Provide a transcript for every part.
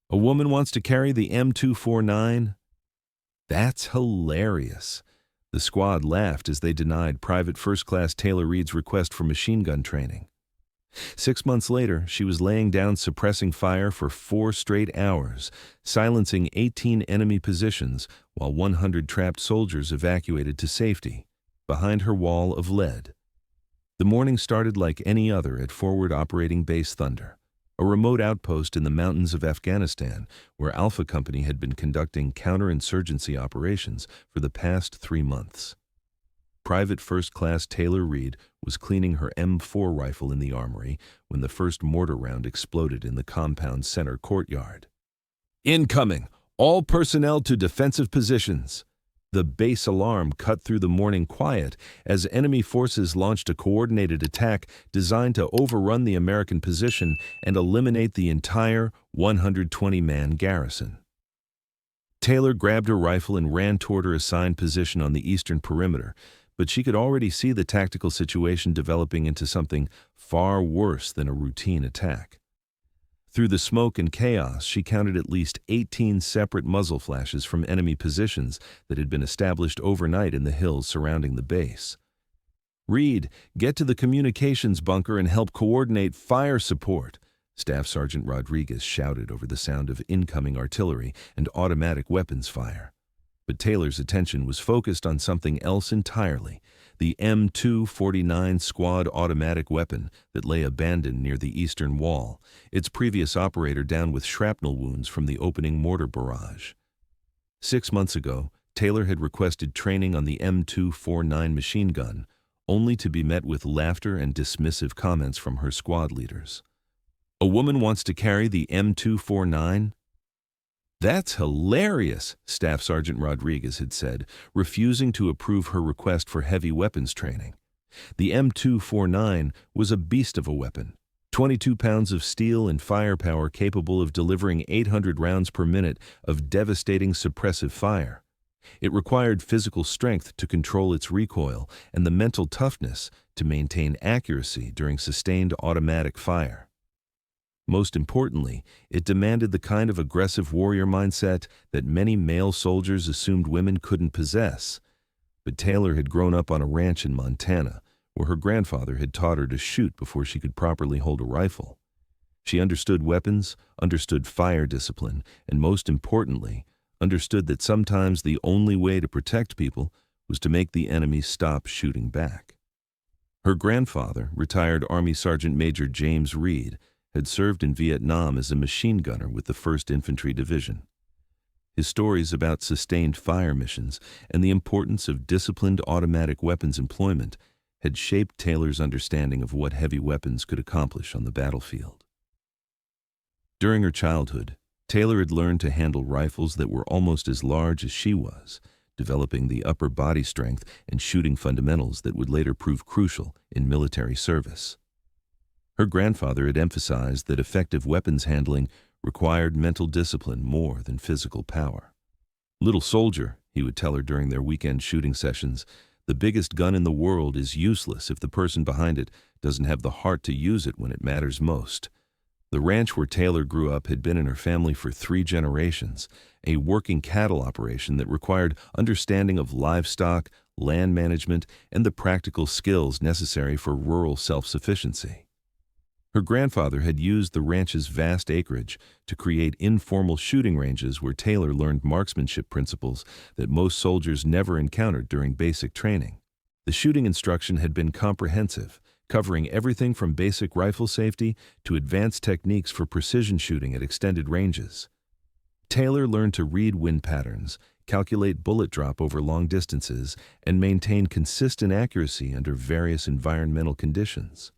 A woman wants to carry the M249? That's hilarious. The squad laughed as they denied Private First Class Taylor Reed's request for machine gun training. 6 months later, she was laying down suppressing fire for 4 straight hours, silencing 18 enemy positions while 100 trapped soldiers evacuated to safety, behind her wall of lead. The morning started like any other at Forward Operating Base Thunder, a remote outpost in the mountains of Afghanistan where Alpha Company had been conducting counterinsurgency operations for the past 3 months. Private First Class Taylor Reed was cleaning her M4 rifle in the armory when the first mortar round exploded in the compound's center courtyard. Incoming! All personnel to defensive positions! The base alarm cut through the morning quiet as enemy forces launched a coordinated attack designed to overrun the American position and eliminate the entire 120-man garrison. Taylor grabbed her rifle and ran toward her assigned position on the eastern perimeter, but she could already see the tactical situation developing into something far worse than a routine attack. Through the smoke and chaos, she counted at least 18 separate muzzle flashes from enemy positions that had been established overnight in the hills surrounding the base. "Reed, get to the communications bunker and help coordinate fire support," Staff Sergeant Rodriguez shouted over the sound of incoming artillery and automatic weapons fire. But Taylor's attention was focused on something else entirely, the M249 squad automatic weapon that lay abandoned near the eastern wall, its previous operator down with shrapnel wounds from the opening mortar barrage. 6 months ago, Taylor had requested training on the M249 machine gun, only to be met with laughter and dismissive comments from her squad leaders. A woman wants to carry the M249? That's hilarious, Staff Sergeant Rodriguez had said, refusing to approve her request for heavy weapons training. The M249 was a beast of a weapon, 22 pounds of steel and firepower capable of delivering 800 rounds per minute of devastating suppressive fire. It required physical strength to control its recoil and the mental toughness to maintain accuracy during sustained automatic fire. Most importantly, it demanded the kind of aggressive warrior mindset that many male soldiers assumed women couldn't possess. But Taylor had grown up on a ranch in Montana, where her grandfather had taught her to shoot before she could properly hold a rifle. She understood weapons, understood fire discipline, and most importantly, understood that sometimes the only way to protect people was to make the enemy stop shooting back. Her grandfather, retired Army Sergeant Major James Reed, had served in Vietnam as a machine gunner with the 1st Infantry Division. His stories about sustained fire missions and the importance of disciplined automatic weapons employment had shaped Taylor's understanding of what heavy weapons could accomplish on the battlefield. During her childhood, Taylor had learned to handle rifles that were almost as large as she was, developing the upper body strength and shooting fundamentals that would later prove crucial in military service. Her grandfather had emphasized that effective weapons handling required mental discipline more than physical power. "Little soldier," he would tell her during their weekend shooting sessions, "the biggest gun in the world is useless if the person behind it doesn't have the heart to use it when it matters most." The ranch where Taylor grew up had been in her family for 3 generations, a working cattle operation that required understanding of livestock, land management, and the practical skills necessary for rural self-sufficiency. Her grandfather had used the ranch's vast acreage to create informal shooting ranges where Taylor learned marksmanship principles that most soldiers never encountered during basic training. The shooting instruction had been comprehensive, covering everything from basic rifle safety to advanced techniques for precision shooting at extended ranges. Taylor learned to read wind patterns, calculate bullet drop over long distances, and maintain consistent accuracy under various environmental conditions.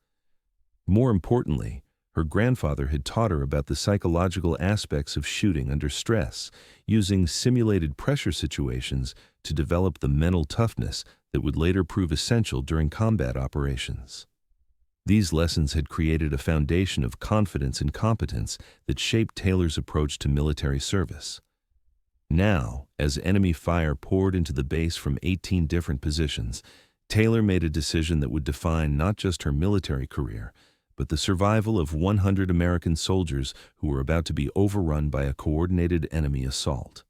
More importantly, her grandfather had taught her about the psychological aspects of shooting under stress, using simulated pressure situations to develop the mental toughness that would later prove essential during combat operations. These lessons had created a foundation of confidence and competence that shaped Taylor's approach to military service. Now, as enemy fire poured into the base from 18 different positions, Taylor made a decision that would define not just her military career, but the survival of 100 American soldiers who were about to be overrun by a coordinated enemy assault.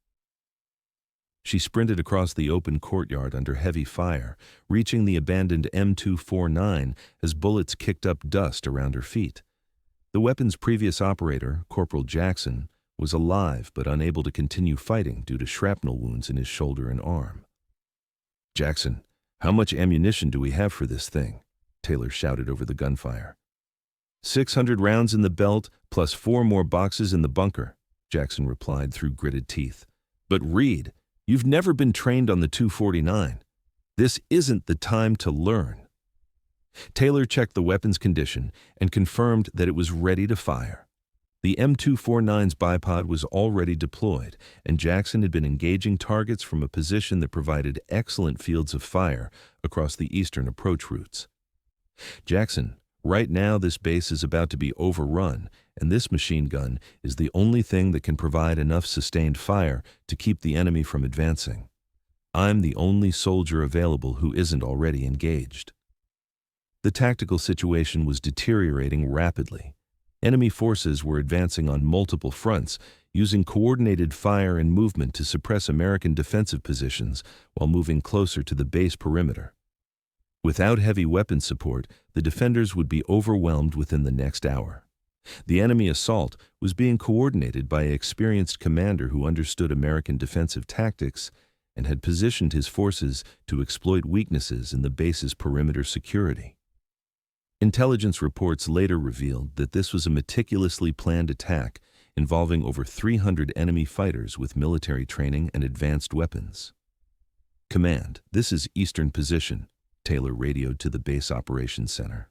She sprinted across the open courtyard under heavy fire, reaching the abandoned M249 as bullets kicked up dust around her feet. The weapon's previous operator, Corporal Jackson, was alive but unable to continue fighting due to shrapnel wounds in his shoulder and arm. "Jackson, how much ammunition do we have for this thing?" Taylor shouted over the gunfire. 600 rounds in the belt, plus 4 more boxes in the bunker," Jackson replied through gritted teeth. "But Reed, you've never been trained on the 249. This isn't the time to learn." Taylor checked the weapon's condition and confirmed that it was ready to fire. The M249's bipod was already deployed, and Jackson had been engaging targets from a position that provided excellent fields of fire across the eastern approach routes. "Jackson, right now this base is about to be overrun, and this machine gun is the only thing that can provide enough sustained fire to keep the enemy from advancing. I'm the only soldier available who isn't already engaged." The tactical situation was deteriorating rapidly. Enemy forces were advancing on multiple fronts, using coordinated fire and movement to suppress American defensive positions while moving closer to the base perimeter. Without heavy weapon support, the defenders would be overwhelmed within the next hour. The enemy assault was being coordinated by an experienced commander who understood American defensive tactics and had positioned his forces to exploit weaknesses in the base's perimeter security. Intelligence reports later revealed that this was a meticulously planned attack involving over 300 enemy fighters with military training and advanced weapons. "Command, this is Eastern Position," Taylor radioed to the Base Operations Center.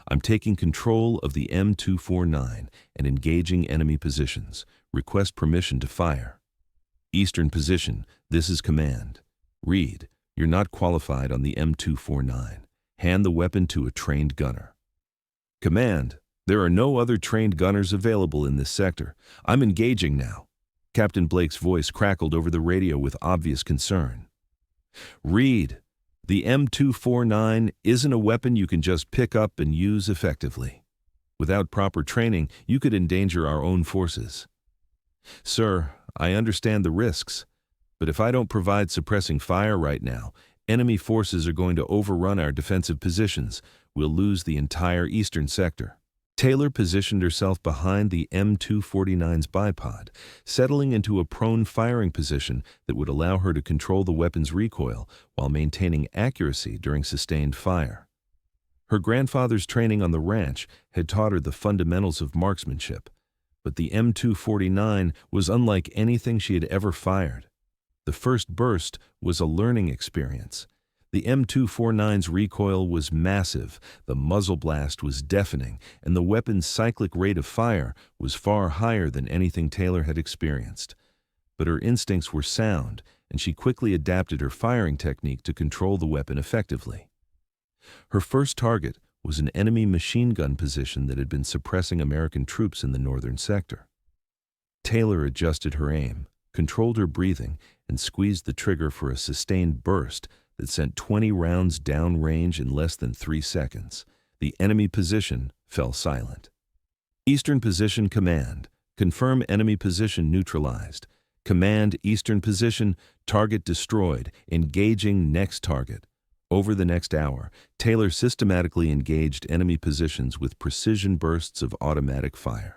"I'm taking control of the M249 and engaging enemy positions. Request permission to fire." "Eastern Position, this is Command. Reed, you're not qualified on the M249. Hand the weapon to a trained gunner." "Command, there are no other trained gunners available in this sector. I'm engaging now." Captain Blake's voice crackled over the radio with obvious concern. "Reed, the M249 isn't a weapon you can just pick up and use effectively. Without proper training, you could endanger our own forces." "Sir, I understand the risks, but if I don't provide suppressing fire right now, enemy forces are going to overrun our defensive positions. We'll lose the entire eastern sector." Taylor positioned herself behind the M249's bipod, settling into a prone firing position that would allow her to control the weapon's recoil while maintaining accuracy during sustained fire. Her grandfather's training on the ranch had taught her the fundamentals of marksmanship, but the M249 was unlike anything she had ever fired. The first burst was a learning experience. The M249's recoil was massive, the muzzle blast was deafening, and the weapon's cyclic rate of fire was far higher than anything Taylor had experienced. But her instincts were sound, and she quickly adapted her firing technique to control the weapon effectively. Her first target was an enemy machine gun position that had been suppressing American troops in the northern sector. Taylor adjusted her aim, controlled her breathing, and squeezed the trigger for a sustained burst that sent 20 rounds downrange in less than 3 seconds. The enemy position fell silent. "Eastern Position Command. Confirm enemy position neutralized. Command Eastern Position, target destroyed. Engaging next target." Over the next hour, Taylor systematically engaged enemy positions with precision bursts of automatic fire.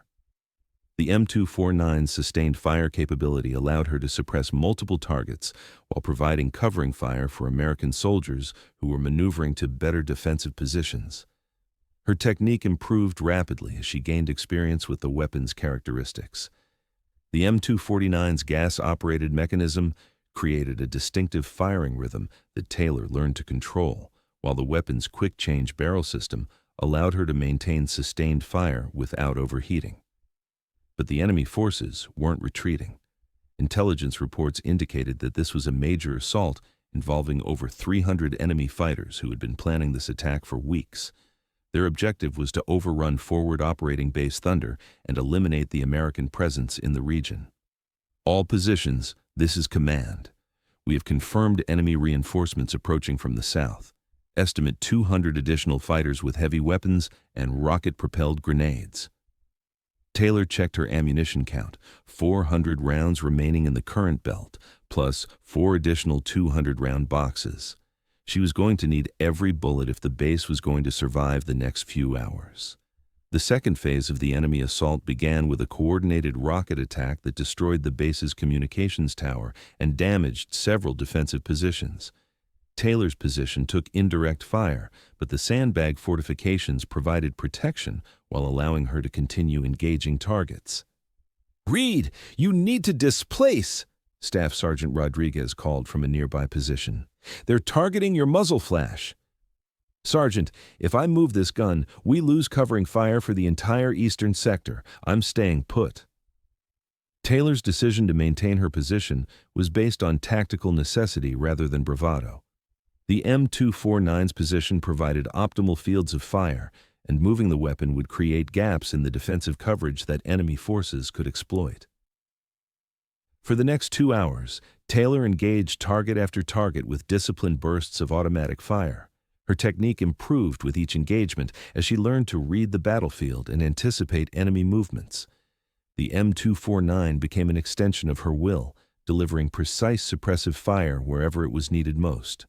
The M249's sustained fire capability allowed her to suppress multiple targets while providing covering fire for American soldiers who were maneuvering to better defensive positions. Her technique improved rapidly as she gained experience with the weapon's characteristics. The M249's gas-operated mechanism created a distinctive firing rhythm that Taylor learned to control, while the weapon's quick-change barrel system allowed her to maintain sustained fire without overheating. But the enemy forces weren't retreating. Intelligence reports indicated that this was a major assault involving over 300 enemy fighters who had been planning this attack for weeks. Their objective was to overrun forward operating Base Thunder and eliminate the American presence in the region. "All positions, this is Command. We have confirmed enemy reinforcements approaching from the south. Estimate 200 additional fighters with heavy weapons and rocket-propelled grenades. Taylor checked her ammunition count, 400 rounds remaining in the current belt, plus 4 additional 200-round boxes. She was going to need every bullet if the base was going to survive the next few hours. The second phase of the enemy assault began with a coordinated rocket attack that destroyed the base's communications tower and damaged several defensive positions. Taylor's position took indirect fire, but the sandbag fortifications provided protection while allowing her to continue engaging targets. "Reed, you need to displace!" Staff Sergeant Rodriguez called from a nearby position. "They're targeting your muzzle flash." "Sergeant, if I move this gun, we lose covering fire for the entire eastern sector. I'm staying put." Taylor's decision to maintain her position was based on tactical necessity rather than bravado. The M249's position provided optimal fields of fire, and moving the weapon would create gaps in the defensive coverage that enemy forces could exploit. For the next 2 hours, Taylor engaged target after target with disciplined bursts of automatic fire. Her technique improved with each engagement as she learned to read the battlefield and anticipate enemy movements. The M249 became an extension of her will, delivering precise suppressive fire wherever it was needed most.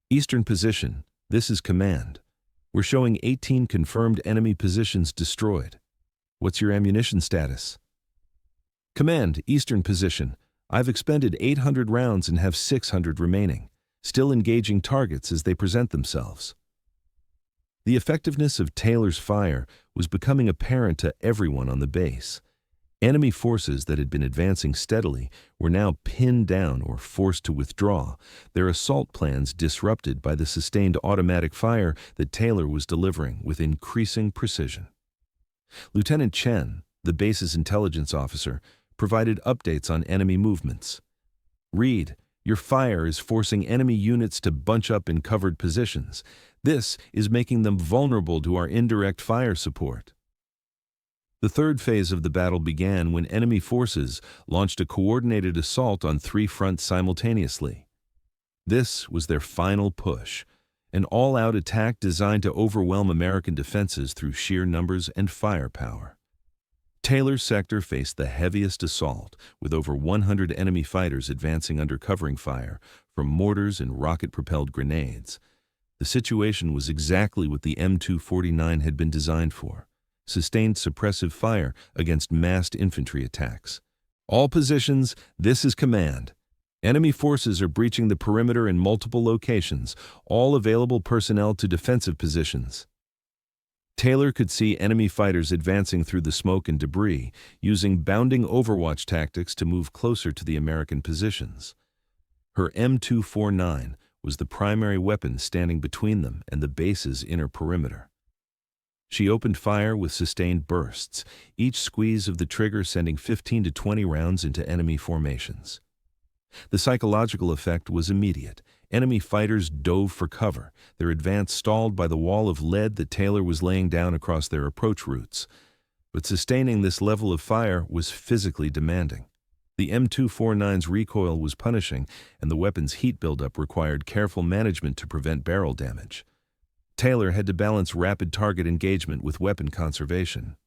Eastern position, this is command. We're showing 18 confirmed enemy positions destroyed. What's your ammunition status? Command, Eastern position. I've expended 800 rounds and have 600 remaining, still engaging targets as they present themselves. The effectiveness of Taylor's fire was becoming apparent to everyone on the base. Enemy forces that had been advancing steadily were now pinned down or forced to withdraw, their assault plans disrupted by the sustained automatic fire that Taylor was delivering with increasing precision. Lieutenant Chen, the base's intelligence officer, provided updates on enemy movements. "Reed, your fire is forcing enemy units to bunch up in covered positions. This is making them vulnerable to our indirect fire support." The third phase of the battle began when enemy forces launched a coordinated assault on 3 fronts simultaneously. This was their final push, an all-out attack designed to overwhelm American defenses through sheer numbers and firepower. Taylor's sector faced the heaviest assault, with over 100 enemy fighters advancing under covering fire from mortars and rocket-propelled grenades. The situation was exactly what the M249 had been designed for: sustained suppressive fire against massed infantry attacks. "All positions, this is command. Enemy forces are breaching the perimeter in multiple locations, all available personnel to defensive positions." Taylor could see enemy fighters advancing through the smoke and debris, using bounding overwatch tactics to move closer to the American positions. Her M249 was the primary weapon standing between them and the base's inner perimeter. She opened fire with sustained bursts, each squeeze of the trigger sending 15 to 20 rounds into enemy formations. The psychological effect was immediate. Enemy fighters dove for cover, their advance stalled by the wall of lead that Taylor was laying down across their approach routes. But sustaining this level of fire was physically demanding. The M249's recoil was punishing, and the weapon's heat buildup required careful management to prevent barrel damage. Taylor had to balance rapid target engagement with weapon conservation.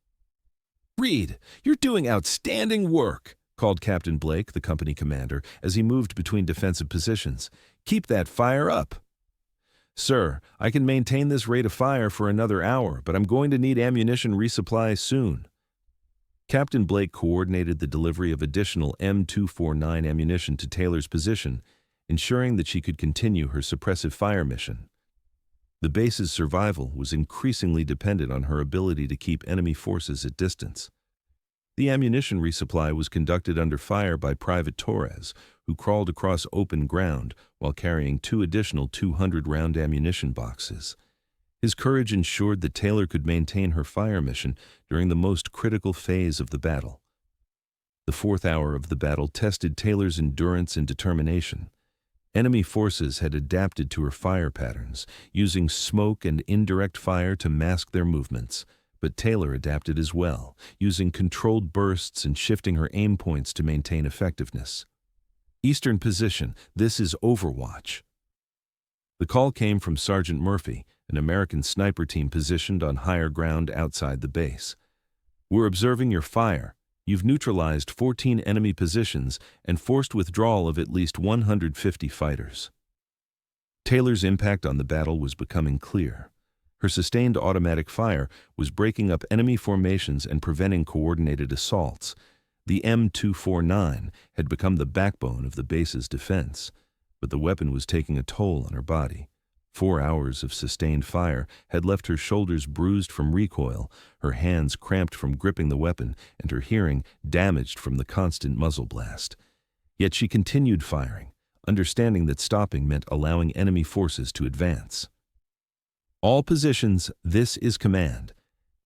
"Reed, you're doing outstanding work," called Captain Blake, the company commander, as he moved between defensive positions. "Keep that fire up." "Sir, I can maintain this rate of fire for another hour, but I'm going to need ammunition resupply soon." Captain Blake coordinated the delivery of additional M249 ammunition to Taylor's position, ensuring that she could continue her suppressive fire mission. The base's survival was increasingly dependent on her ability to keep enemy forces at distance. The ammunition resupply was conducted under fire by Private Torres, who crawled across open ground while carrying 2 additional 200-round ammunition boxes. His courage ensured that Taylor could maintain her fire mission during the most critical phase of the battle. The 4th hour of the battle tested Taylor's endurance and determination. Enemy forces had adapted to her fire patterns, using smoke and indirect fire to mask their movements. But Taylor adapted as well, using controlled bursts and shifting her aim points to maintain effectiveness. Eastern position, this is Overwatch. The call came from Sergeant Murphy, an American sniper team positioned on higher ground outside the base. "We're observing your fire. You've neutralized 14 enemy positions and forced withdrawal of at least 150 fighters." Taylor's impact on the battle was becoming clear. Her sustained automatic fire was breaking up enemy formations and preventing coordinated assaults. The M249 had become the backbone of the base's defense, but the weapon was taking a toll on her body. 4 hours of sustained fire had left her shoulders bruised from recoil, her hands cramped from gripping the weapon, and her hearing damaged from the constant muzzle blast. Yet she continued firing, understanding that stopping meant allowing enemy forces to advance. "All positions, this is command.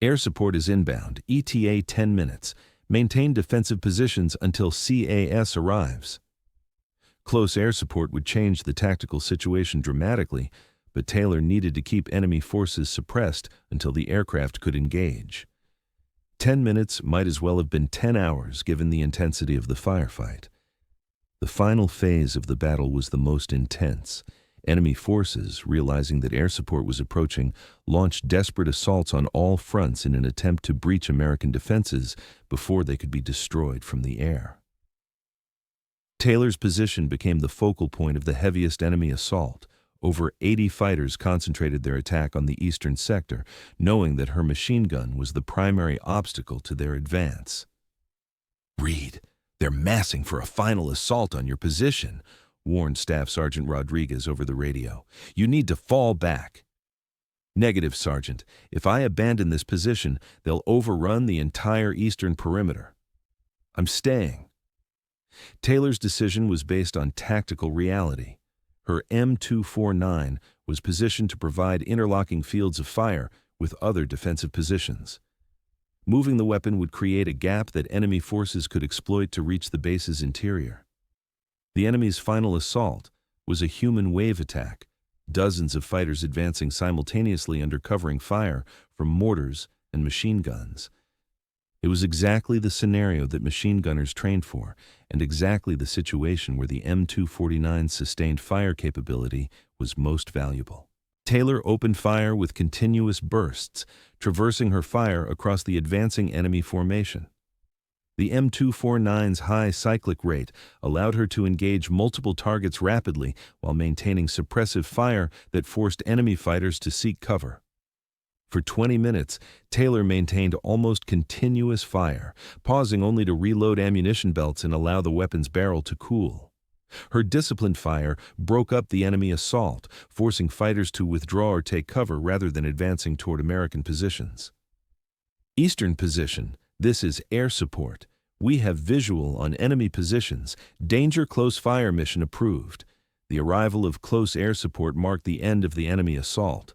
Air support is inbound, ETA 10 minutes. Maintain defensive positions until CAS arrives." Close air support would change the tactical situation dramatically, but Taylor needed to keep enemy forces suppressed until the aircraft could engage. 10 minutes might as well have been 10 hours given the intensity of the firefight. The final phase of the battle was the most intense. Enemy forces, realizing that air support was approaching, launched desperate assaults on all fronts in an attempt to breach American defenses before they could be destroyed from the air. Taylor's position became the focal point of the heaviest enemy assault. Over 80 fighters concentrated their attack on the eastern sector, knowing that her machine gun was the primary obstacle to their advance. "Reed, they're massing for a final assault on your position," warned Staff Sergeant Rodriguez over the radio. "You need to fall back." "Negative, Sergeant. If I abandon this position, they'll overrun the entire eastern perimeter. I'm staying." Taylor's decision was based on tactical reality. Her M249 was positioned to provide interlocking fields of fire with other defensive positions. Moving the weapon would create a gap that enemy forces could exploit to reach the base's interior. The enemy's final assault was a human wave attack, dozens of fighters advancing simultaneously under covering fire from mortars and machine guns. It was exactly the scenario that machine gunners trained for, and exactly the situation where the M249's sustained fire capability was most valuable. Taylor opened fire with continuous bursts, traversing her fire across the advancing enemy formation. The M249's high cyclic rate allowed her to engage multiple targets rapidly while maintaining suppressive fire that forced enemy fighters to seek cover. For 20 minutes, Taylor maintained almost continuous fire, pausing only to reload ammunition belts and allow the weapon's barrel to cool. Her disciplined fire broke up the enemy assault, forcing fighters to withdraw or take cover rather than advancing toward American positions. "Eastern position, this is air support. We have visual on enemy positions. Danger close fire mission approved." The arrival of close air support marked the end of the enemy assault.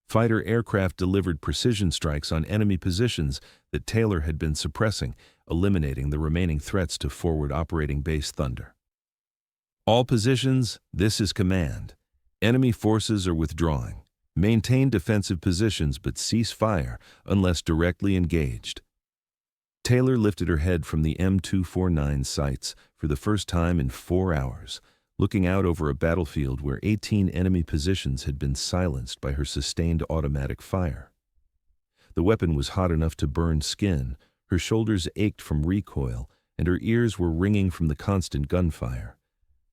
Fighter aircraft delivered precision strikes on enemy positions that Taylor had been suppressing, eliminating the remaining threats to forward operating base Thunder. "All positions, this is command. Enemy forces are withdrawing. Maintain defensive positions but cease fire unless directly engaged." Taylor lifted her head from the M249 sights for the first time in 4 hours, looking out over a battlefield where 18 enemy positions had been silenced by her sustained automatic fire. The weapon was hot enough to burn skin, her shoulders ached from recoil, and her ears were ringing from the constant gunfire.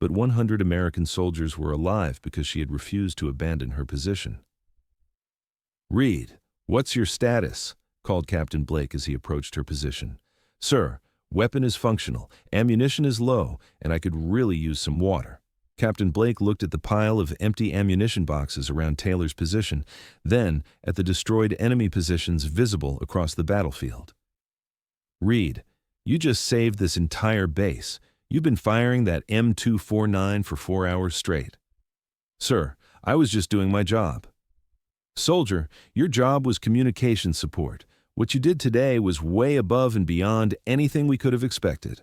But 100 American soldiers were alive because she had refused to abandon her position. "Reed, what's your status?" called Captain Blake as he approached her position. "Sir, weapon is functional, ammunition is low, and I could really use some water." Captain Blake looked at the pile of empty ammunition boxes around Taylor's position, then at the destroyed enemy positions visible across the battlefield. "Reed, you just saved this entire base. You've been firing that M249 for 4 hours straight." "Sir, I was just doing my job." "Soldier, your job was communication support. What you did today was way above and beyond anything we could have expected."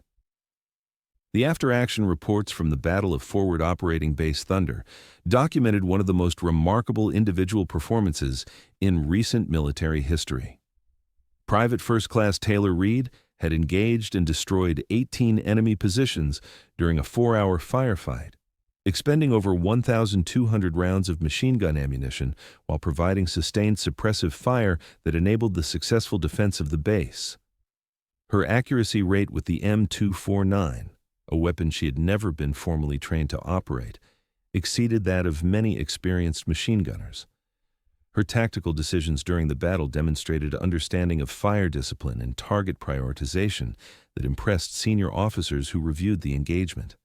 The after-action reports from the Battle of Forward Operating Base Thunder documented one of the most remarkable individual performances in recent military history. Private First Class Taylor Reed had engaged and destroyed 18 enemy positions during a 4-hour firefight. expending over 1,200 rounds of machine gun ammunition while providing sustained suppressive fire that enabled the successful defense of the base. Her accuracy rate with the M249, a weapon she had never been formally trained to operate, exceeded that of many experienced machine gunners. Her tactical decisions during the battle demonstrated understanding of fire discipline and target prioritization that impressed senior officers who reviewed the engagement.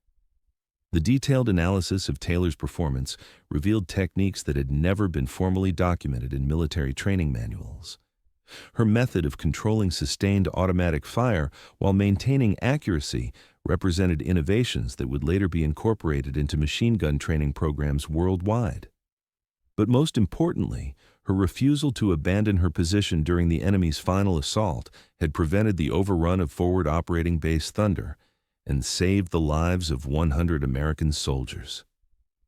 The detailed analysis of Taylor's performance revealed techniques that had never been formally documented in military training manuals. Her method of controlling sustained automatic fire while maintaining accuracy represented innovations that would later be incorporated into machine gun training programs worldwide. But most importantly, her refusal to abandon her position during the enemy's final assault had prevented the overrun of forward operating base Thunder and saved the lives of 100 American soldiers.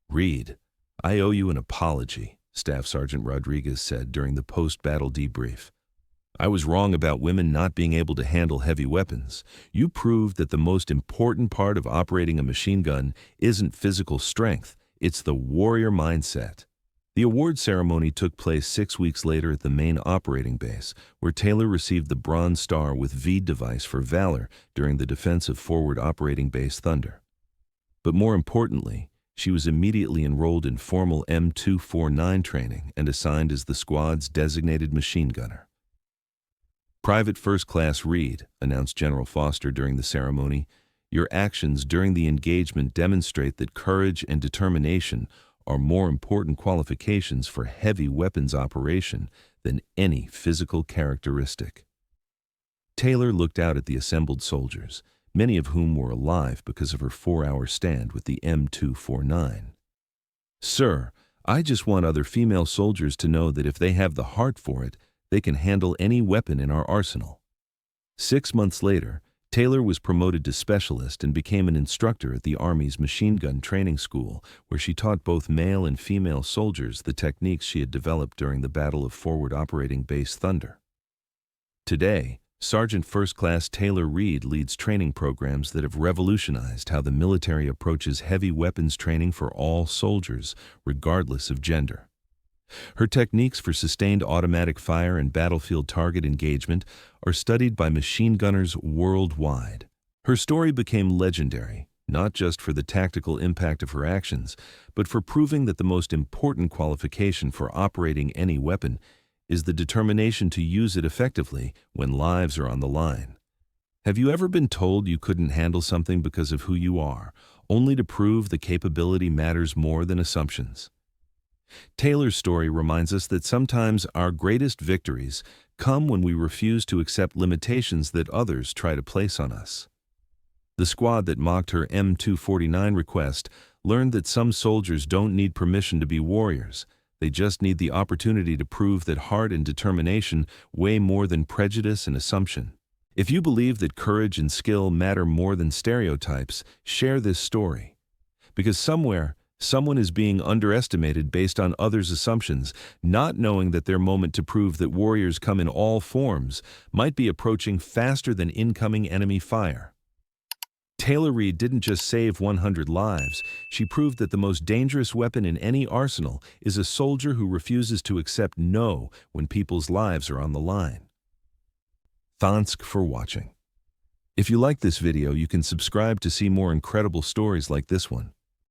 "Reed, I owe you an apology," Staff Sergeant Rodriguez said during the post-battle debrief. "I was wrong about women not being able to handle heavy weapons. You proved that the most important part of operating a machine gun isn't physical strength, it's the warrior mindset." The award ceremony took place 6 weeks later at the main operating base, where Taylor received the Bronze Star with V device for valor during the defense of forward operating base Thunder. But more importantly, she was immediately enrolled in formal M249 training and assigned as the squad's designated machine gunner. "Private First Class Reed," announced General Foster during the ceremony, "your actions during the engagement demonstrate that courage and determination are more important qualifications for heavy weapons operation than any physical characteristic." Taylor looked out at the assembled soldiers, many of whom were alive because of her 4-hour stand with the M249. "Sir, I just want other female soldiers to know that if they have the heart for it, they can handle any weapon in our arsenal." 6 months later, Taylor was promoted to specialist and became an instructor at the Army's machine gun training school, where she taught both male and female soldiers the techniques she had developed during the Battle of Forward Operating Base Thunder. Today, Sergeant First Class Taylor Reed leads training programs that have revolutionized how the military approaches heavy weapons training for all soldiers, regardless of gender. Her techniques for sustained automatic fire and battlefield target engagement are studied by machine gunners worldwide. Her story became legendary, not just for the tactical impact of her actions, but for proving that the most important qualification for operating any weapon is the determination to use it effectively when lives are on the line. Have you ever been told you couldn't handle something because of who you are, only to prove the capability matters more than assumptions? Taylor's story reminds us that sometimes our greatest victories come when we refuse to accept limitations that others try to place on us. The squad that mocked her M249 request learned that some soldiers don't need permission to be warriors. They just need the opportunity to prove that heart and determination weigh more than prejudice and assumption. If you believe that courage and skill matter more than stereotypes, share this story. Because somewhere, someone is being underestimated based on others' assumptions, not knowing that their moment to prove that warriors come in all forms might be approaching faster than incoming enemy fire. Taylor Reed didn't just save 100 lives, she proved that the most dangerous weapon in any arsenal is a soldier who refuses to accept no when people's lives are on the line. Thanks for watching. If you like this video, you can subscribe to see more incredible stories like this one.